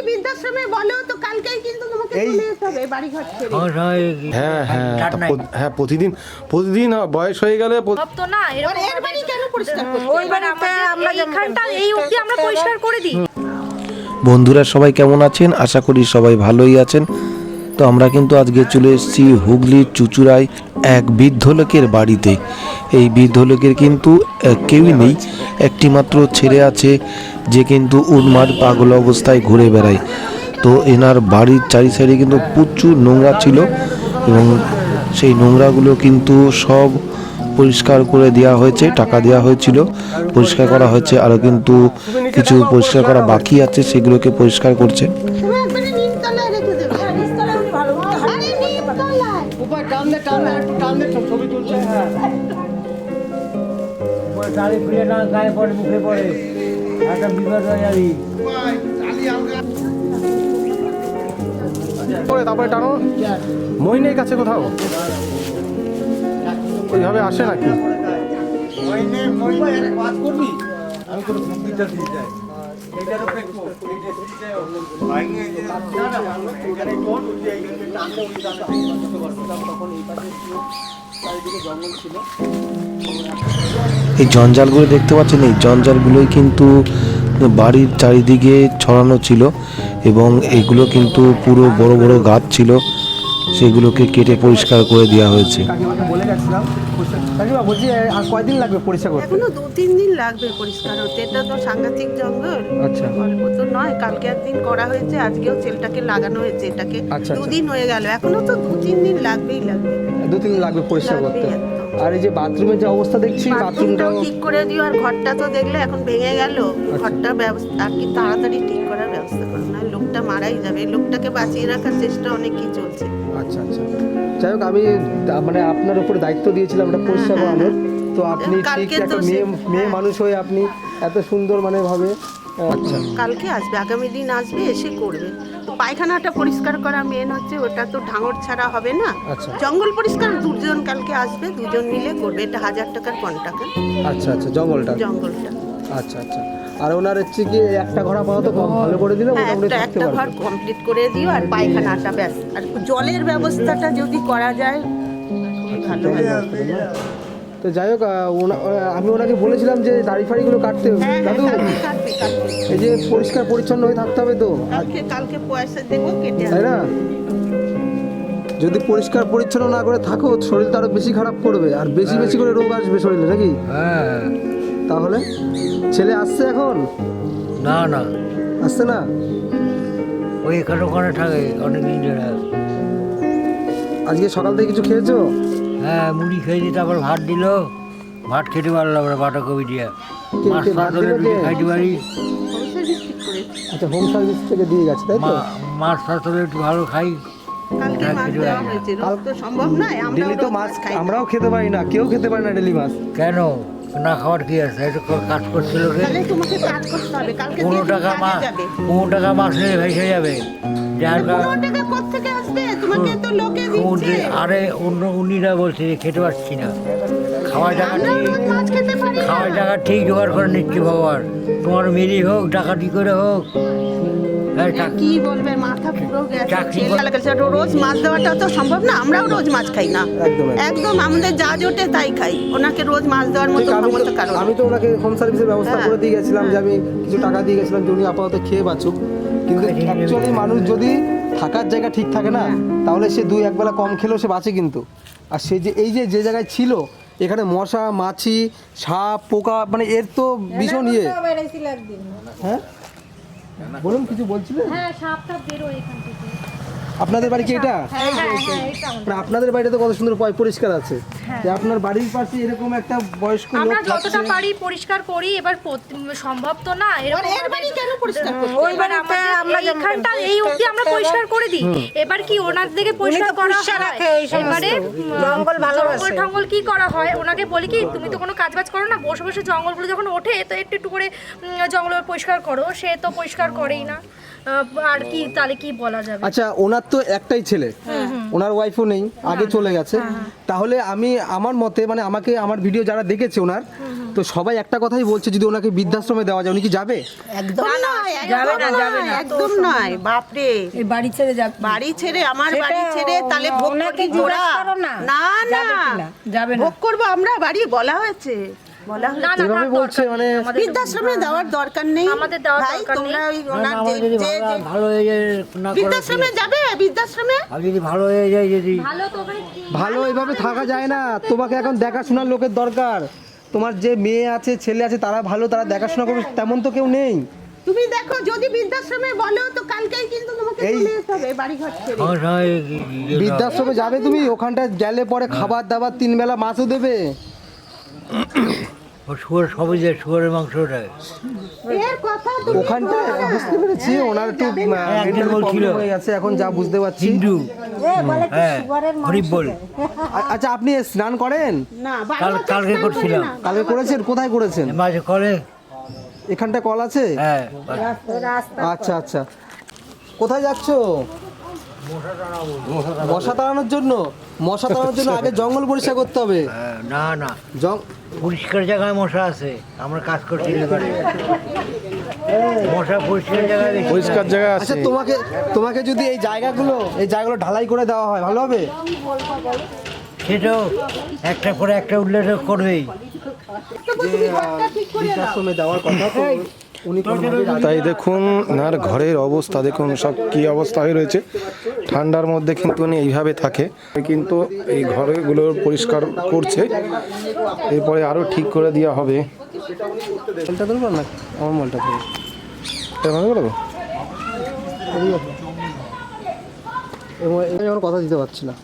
বৃদ্ধাশ্রমে বলো তো কালকেই কিন্তু তোমাকে চলে যেতে হবে বাড়ি ঘর ছেড়ে। হ্যাঁ হ্যাঁ হ্যাঁ, প্রতিদিন বয়স হয়ে গেলে তো না এর বাড়ি কেন পরিষ্কার করতে? ওই বাড়িতে আমরা এইখানটা এই অবধি আমরা পরিষ্কার করে দিই। বন্ধুরা সবাই কেমন আছেন? আশা করি সবাই ভালোই আছেন। তো আমরা কিন্তু আজকে চলে এসেছি হুগলির চুঁচুড়ায় এক বৃদ্ধ লোকের বাড়িতে। এই বৃদ্ধ লোকের কিন্তু কেউই নেই, একটি মাত্র ছেলে আছে যে কিন্তু উন্মাদ পাগল অবস্থায় ঘুরে বেড়ায়। তো এনার বাড়ির চারি সাইডে কিন্তু প্রচুর নোংরা ছিল এবং সেই নোংরাগুলো কিন্তু সব পরিষ্কার করে দেওয়া হয়েছে, টাকা দেওয়া হয়েছিল, পরিষ্কার করা হয়েছে। আরও কিন্তু কিছু পরিষ্কার করা বাকি আছে, সেগুলোকে পরিষ্কার করছে। তুমি একবারে নিমতলায় রেখে দেবে। নিমতলায় উনি ভালো মতো আরে নিমতলায় উপরে টান দে ছবি তুলছে। হ্যাঁ উপরে শাড়ি ফিরে না গায়ে পড়ে, মুখে পড়ে, একটা বিপদ হয়ে যাবি। তারপরে টানো, মই নেই কাছে কোথাও, ওইভাবে আসে নাকি? আমি কোনো বুদ্ধিটা দিয়ে যাই এইটারও দেখবো এই জঞ্জালগুলো দেখতে পাচ্ছেন, এই জঞ্জালগুলোই কিন্তু বাড়ির চারিদিকে ছড়ানো ছিল এবং এগুলো কিন্তু পুরো বড় বড় গাছ ছিল, সেগুলোকে কেটে পরিষ্কার করে দেওয়া হয়েছে। কাকিমাকে বলে গেছিলাম, কাকিমা বলছি আর কয়দিন লাগবে পরিষ্কার করতে? এখনো 2-3 দিন লাগবে পরিষ্কার হতে। এটা তো সাংঘাতিক জঙ্গল, আচ্ছা অল্প তো নয়। কালকে একদিন করা হয়েছে, আজকেও ছেলেটাকে লাগানো হয়েছে এটাকে। আচ্ছা। 2 দিন হয়ে গেল, এখনো তো 2-3 দিন লাগবেই লাগবে। 2-3 দিন লাগবে পরিষ্কার করতে। লাগবেই একদম। আর এই যে বাথরুমের যে অবস্থা দেখছি, বাথরুমটাও বাথরুমটাও ঠিক করে দিও। আর ঘরটা তো দেখলে এখন ভেঙে গেল, ঘরটা ব্যবস্থা আর কি তাড়াতাড়ি ঠিক করার ব্যবস্থা করো, না লোকটা মারাই যাবে। লোকটাকে বাঁচিয়ে রাখার চেষ্টা অনেকই চলছে। আচ্ছা আচ্ছা। যাই হোক, আমি মানে আপনার উপরে দায়িত্ব দিয়েছিলাম এটা পরিষ্কার করানোর। তো আপনি ঠিক কালকে তো একটা মেয়ে মানুষ হয়ে আপনি এত সুন্দর মানে ভাবে। আচ্ছা কালকে আসবে, আগামী দিন আসবে, এসে করবে। পায়খানাটা পরিষ্কার করা মেন হচ্ছে, ওটা তো ঢাঙর ছাড়া হবে না। আচ্ছা জঙ্গল পরিষ্কার 2 জন কালকে আসবে, 2 জন মিলে করবে। এটা 1000 টাকার কন্ট্রাক্ট। আচ্ছা আচ্ছা, জঙ্গলটা। আচ্ছা আচ্ছা। আর ওনার হচ্ছে কি একটা ঘর আপাতত ভালো করে দিলে হ্যাঁ, মোটামুটি থাকতে একটা ঘর পারবে। কমপ্লিট করে দিও আর পায়খানাটা ব্যাস। আর জলের ব্যবস্থাটা যদি করা যায় খুবই ভালো হয়। তো যাই হোক, আমি ওনাকে বলেছিলাম যে দাড়ি ফাড়িগুলো কাটতে হবে। হ্যাঁ, দাদু কাটবে। এই যে পরিষ্কার পরিচ্ছন্ন হয়ে থাকতে হবে তো, কালকে পয়সা দেবো, কেটে তাই না? যদি পরিষ্কার পরিচ্ছন্ন না করে থাকো, শরীরটা আরো বেশি খারাপ করবে আর বেশি বেশি করে রোগ আসবে শরীরে, নাকি? হ্যাঁ। তাহলে ছেলে আসছে এখন? না না, আসছে না? ওই এখানে ওখানে থাকে অনেকদিন ধরে। আজকে সকাল থেকে কিছু খেয়েছো? হ্যাঁ, মুড়ি খেয়েছি, তারপর ভাত দিল, ভাত খেতে পারলাম না বাঁধাকপি দিয়ে। মাছ কে ভাত ফাছ হলে দিল কে? রুটি খাইতে পারি। আচ্ছা, হোম সার্ভিস থেকে দিয়ে গেছে, তাই তো? মাছ ফাছ হলে একটু ভালো খাই। কালকে মাছ দেওয়া হয়েছে, রোজ তো সম্ভব নয়। ডেলি তো মাছ আমরাও খেতে পারি না, কেউ খেতে পারে না ডেলি মাছ। কেন না খাওয়ার কি আছে? এটা কাজ করছিল কে? তাহলে তোমাকে কাজ করতে হবে। কালকে 15 দিয়ে টাকা কাজে যাবে। 15 টাকা মাছ নিয়ে ভেসে যাবে। যার 15 টাকা কোত্থেকে আসবে? তোমাকে তো লোকে দিচ্ছে। আরে অন্য উনিরা বলছে যে খেতে পারছি না, খাওয়ার জায়গা আমরা ঠিক, রোজ মাছ খেতে পারি না। খাওয়ার জায়গা ঠিক জোগাড় করে নিচ্ছি ভগবান। তোমার মেরি হোক, ডাকাতি করে হোক, হ্যাঁ, কি বলবে, মাথা পুরো গেছে। চাকরি ছেলে গেছে, রোজ মাছ দেওয়াটা তো সম্ভব না। আমরাও রোজ মাছ খাই না, একদম একদম আমাদের যা জোটে তাই খাই। ওনাকে রোজ মাছ দেওয়ার মতো ক্ষমতা কারণ আমি তো ওনাকে হোম সার্ভিসের ব্যবস্থা করে দিয়ে গেছিলাম, যে আমি কিছু টাকা দিয়ে গেছিলাম যে উনি আপাতত খেয়ে বাঁচুক। কিন্তু অ্যাকচুয়ালি মানুষ যদি থাকার জায়গা ঠিক থাকে না, তাহলে সে 2-1 বেলা কম খেলেও সে বাঁচে কিন্তু। আর সে যে এই যে জায়গায় ছিল, এখানে মশা মাছি সাপ পোকা, মানে এর তো ভীষণ ইয়ে। হ্যাঁ বলুন, কিছু বলছিলেন? হ্যাঁ, সাপ টাপ বেরোয় এখান থেকে। আপনাদের বাড়ি কি এটা? হ্যাঁ, এটা মানে আপনাদের বাড়িটা তো কত সুন্দর পরিষ্কার আছে। যে আপনার বাড়ির পাশে এরকম একটা বয়স্ক লোক আমরা যতটা থাকছে। পারি পরিষ্কার করি। এবার সম্ভব তো না এরকম। এর বাড়ি কেন পরিষ্কার করতে? ওই বাড়িতে আমরা এইখানটা এই অবধি আমরা পরিষ্কার করে দিই। এবার কি ওনার দিকে পরিষ্কার করা হয়? এবারে জঙ্গল কি করা হয়, ওনাকে বলি কি তুমি তো কোনো কাজ বাজ করো না, বসে বসে জঙ্গলগুলো যখন ওঠে তো একটু একটু করে জঙ্গল পরিষ্কার করো। সে তো পরিষ্কার করেই না। আর কি তাহলে কি বলা যাবে? আচ্ছা, ওনার তো একটাই ছেলে, ওনার ওয়াইফও নেই, আগে চলে গেছে। তাহলে আমি আমার মতে মানে আমাকে আমার ভিডিও যারা দেখেছে ওনার, তো সবাই একটা কথাই বলছে যদি ওনাকে বৃদ্ধাশ্রমে দেওয়া যায় উনি কি যাবে? একদম নয়, একদম নয়। বাপরে, এই বাড়ি ছেড়ে যাবে, বাড়ি ছেড়ে, আমার বাড়ি ছেড়ে তাহলে ভোগ ওনাকে করবি তোরা? জিজ্ঞাসা করো না। না না, যাবে কিনা? যাবে না। ভোগ করবো আমরা, বাড়ি বলা হয়েছে, বলা হয়েছে। না না, এভাবে থাক, বলছে দরকার মানে নেই, আমাদের বৃদ্ধাশ্রমে দেওয়ার দরকার নেই আমাদের দেওয়ার ভাই, দরকার তোমরা নেই। ওই ওনার আমার যদি যে ভালো হয়ে যায় না করে বৃদ্ধাশ্রমে যাবে, বৃদ্ধাশ্রমে আর যদি ভালো হয়ে যায় যদি ভালো তো ওখানে কি- ভালো এভাবে থাকা যায় না, তোমাকে এখন দেখাশোনার লোকের দরকার। তোমার যে মেয়ে আছে ছেলে আছে তারা ভালো, তারা দেখাশোনা করবে, তেমন তো কেউ নেই। তুমি দেখো যদি বৃদ্ধাশ্রমে বলো তো কালকেই কিন্তু তোমাকে এই- চলে যেতে হবে বাড়ি ঘর ছেড়ে। আমার সঙ্গে বৃদ্ধাশ্রমে যাবে তুমি, ওখানটা গেলে পরে খাবার দাবার 3 বেলা মাছও দেবে। শুয়োর সবই যায়, শুয়োরের মাংসটা এর কথা তো ওখানটা বুঝতে পেরেছি ওনার একটু mental বলছিল। problem হয়ে গেছে এখন, যা বুঝতে পারছি। হিন্দু হ্যাঁ হরিব বল আচ্ছা, আপনি স্নান করেন? না, বাড়ি ঘর কালকে স্নান করে করছিলাম না। কালকে করেছেন? কোথায় করেছেন? মাঝে করে এখানটা কল আছে? হ্যাঁ আচ্ছা আচ্ছা, কোথায় যাচ্ছ? মশা তাড়ানোর জন্য? মশা তাড়ানোর জন্য আগে জঙ্গল পরিষ্কার করতে হবে। হ্যাঁ, না না জং পরিষ্কার জায়গায় মশা আছে, আমরা কাজ করছি এবারে মশা পরিষ্কার জায়গায় বেশি পরিষ্কার থাকে। জায়গা আচ্ছা, আছে। তোমাকে যদি এই জায়গাগুলো ঢালাই করে দেওয়া হয় ভালো হবে? সেটাও একটা পরে একটা উল্লেখ করবেই। বৃদ্ধাশ্রমে দেওয়ার কথা তো উনি কোনোভাবেই রাজি তাই দেখুন ওনার ঘরের অবস্থা দেখুন, সব কি অবস্থা হয়ে রয়েছে। ঠান্ডার মধ্যে কিন্তু উনি এইভাবে থাকে, কিন্তু এই ঘরগুলো পরিষ্কার করছে, এরপরে আরও ঠিক করে দেওয়া হবে। মোবাইলটা ধরবো না, আমার মোবাইলটা ধরবো। এভাবে করে দেবো? এবং আমি আমার কথা দিতে পারছি না,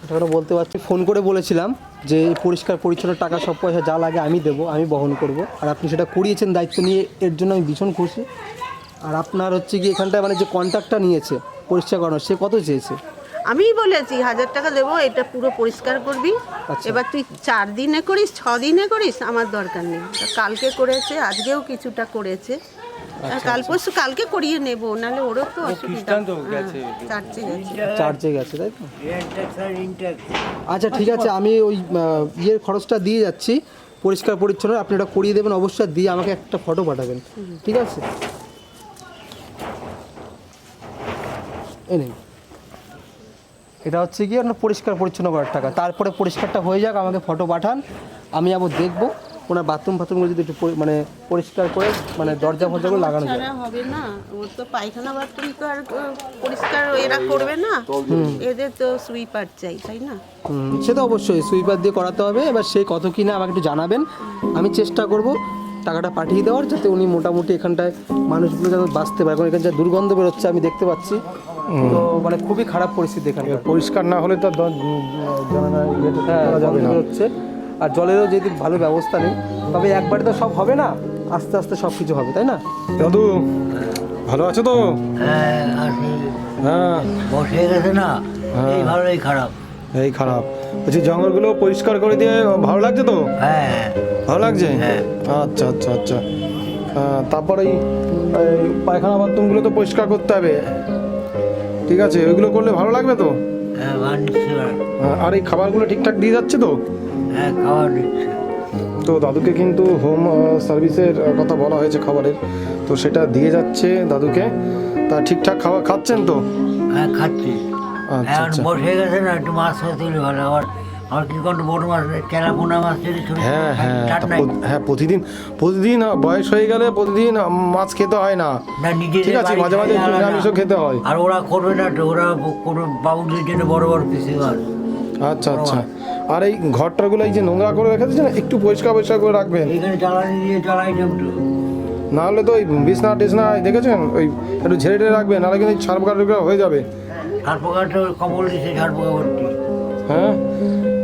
এটা বলতে পারছি। ফোন করে বলেছিলাম যে এই পরিষ্কার পরিচ্ছন্ন টাকা সব পয়সা যা লাগে আমি দেবো, আমি বহন করব, আর আপনি সেটা করিয়েছেন দায়িত্ব নিয়ে, এর জন্য আমি ভীষণ খুশি। আর আপনার হচ্ছে কি এখানটায় মানে যে কন্ট্রাক্টটা নিয়েছে পরিষ্কার করানোর, সে কত চেয়েছে? আমিই বলেছি 1000 টাকা দেবো, এটা পুরো পরিষ্কার করবি। আচ্ছা। এবার তুই 4 দিনে করিস, 6 দিনে করিস, আমার দরকার নেই। তা কালকে করেছে, আজকেও কিছুটা করেছে, আর কাল পরশু কালকে করিয়ে নেব, নাহলে ওরও তো অসুবিধা। চার্চে গেছে। চার্জে গেছে তাই তো? আচ্ছা ঠিক আছে, আমি ওই ইয়ের খরচটা দিয়ে যাচ্ছি, পরিষ্কার পরিচ্ছন্ন আপনি এটা করিয়ে দেবেন অবশ্যই, দিয়ে আমাকে একটা ফটো পাঠাবেন, ঠিক আছে? এই নিন, এটা হচ্ছে কি আপনার পরিষ্কার পরিচ্ছন্ন করার টাকা। তারপরে পরিষ্কারটা হয়ে যাক, আমাকে ফটো পাঠান, আমি আবার দেখবো ওনার বাথরুমগুলো যদি একটু মানে পরিষ্কার করে মানে দরজা ফরজাগুলো লাগানো যায়। ছাড়া হবে না, ওর তো পায়খানা বাথরুম তো আর পরিষ্কার এরা করবে না, এদের তো সুইপার চাই, তাই না? সে তো অবশ্যই সুইপার দিয়ে করাতে হবে। এবার সেই কত কিনা আমাকে একটু জানাবেন, আমি চেষ্টা করব টাকাটা পাঠিয়ে দেওয়ার, যাতে উনি মোটামুটি এখানটায় মানুষগুলো যেন বাঁচতে পারে। কারণ এখানে যা দুর্গন্ধ বেরোচ্ছে আমি দেখতে পাচ্ছি, তো মানে খুবই খারাপ পরিস্থিতি এখানে। পরিষ্কার না হলে তো যাবে না। হচ্ছে, আর জলেরও যদি ভালো ব্যবস্থা নেই, তবে একবারে তো সব হবে না, আস্তে আস্তে সব কিছু হবে, তাই না? দাদু ভালো আছো তো? হ্যাঁ আসি হ্যাঁ, বসে গেছে না, এই ভালো এই খারাপ। এই খারাপ বলছি, জঙ্গলগুলো পরিষ্কার করে দিয়ে ভালো লাগছে তো? হ্যাঁ ভালো লাগছে? হ্যাঁ। আচ্ছা আচ্ছা আচ্ছা। তারপরে এই পায়খানা বাথরুমগুলো তো পরিষ্কার করতে হবে, ঠিক আছে? ওইগুলো করলে ভালো লাগবে তো? হ্যাঁ ভালো নিচ্ছে, আর এই খাবারগুলো ঠিকঠাক দিয়ে যাচ্ছে তো? হ্যাঁ খাওয়া দিচ্ছে। তো দাদুকে কিন্তু হোম সার্ভিসের কথা বলা হয়েছে খাবারের, তো সেটা দিয়ে যাচ্ছে দাদুকে। তা ঠিকঠাক খাবার খাচ্ছেন তো? হ্যাঁ খাচ্ছি। আচ্ছা এখন আচ্ছা। বসে গেছে না, একটু মাছ ফাছ দিলে ভালো। আবার আমার কি কোনো বড় মাছ চেরা পোনা মাছ যদি ছোট হ্যাঁ হ্যাঁ, ছাড় তা নাই। হ্যাঁ প্রতিদিন বয়স হয়ে গেলে প্রতিদিন মাছ খেতে হয় না, না নিজেদের ঠিক আছে? বাড়ি মাঝে মাঝে খাই একটু আলাদা। নিরামিষও খেতে হয়। আর ওরা করবে না তো, ওরা কোনো বাবুদের জন্য বড় বড় পিসি মাছ। আচ্ছা আচ্ছা। আর এই ঘরটাগুলো এই যে নোংরা করে রেখে দিচ্ছে না, একটু পরিষ্কার করে রাখবেন, এখানে জ্বালানি দিয়ে জ্বালাই না তো। না হলে তো ওই বিছনা টিছনা দেখেছেন ওই একটু ঝেড়ে টেড়ে রাখবেন, নাহলে কিন্তু ছাড় পোকা হয়ে যাবে। ছাড় পোকাটা কম্বল দিচ্ছে, ছাড় পোকা ভর্তি। হ্যাঁ,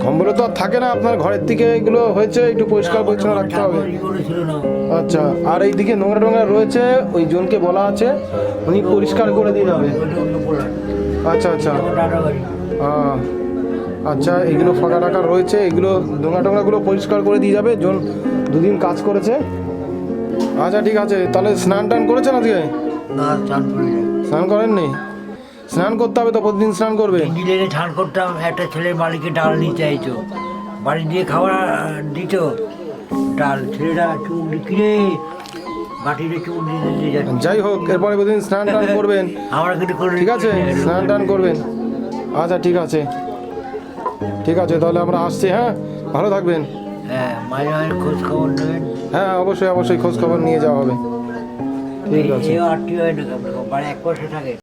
কম্বলে তো আর থাকে না, আপনার ঘরের থেকে এগুলো হয়েছে, একটু পরিষ্কার পরিচ্ছন্ন রাখতে হবে। ছিল না। আচ্ছা, আর এইদিকে নোংরা টোংরা রয়েছে, ওই জনকে বলা আছে উনি পরিষ্কার করে দিয়ে যাবে। ওইটা অন্য পোলা। আচ্ছা আচ্ছা। আমার দাদা বাড়ি। আচ্ছা, এগুলো ফাঁকা টাকা রয়েছে, এগুলো নোংরা টোংরাগুলো পরিষ্কার করে দিয়ে যাবে। জন 2 দিন কাজ করেছে, আচ্ছা ঠিক আছে, তাহলে স্নান টান করেছেন আজকে? না চান করি না। স্নান করেননি? স্নান করতে হবে তো, প্রতিদিন স্নান করবে। ইঞ্জিনিয়ারে ঠান করতাম, একটা ছেলে মালিকে ডাল নিতে চাইতো, বাড়ি দিয়ে খাওয়া দিত ডাল, ছেলেটা চুল কিনে বাটিতে চুল দিয়ে যাচ্ছে। যাই হোক, এরপরে প্রতিদিন স্নান টান করবেন, আমরা কিন্তু করে ঠিক আছে? স্নান টান করবেন। আচ্ছা ঠিক আছে, ঠিক আছে, তাহলে আমরা আসছি। হ্যাঁ, ভালো থাকবেন। হ্যাঁ, মাঝে মাঝে খোঁজ খবর নেবেন। হ্যাঁ, অবশ্যই অবশ্যই খোঁজ খবর নিয়ে যাওয়া হবে। ঠিক আছে। এও আত্মীয় হয় না, বাড়ি এক পাশে থাকে।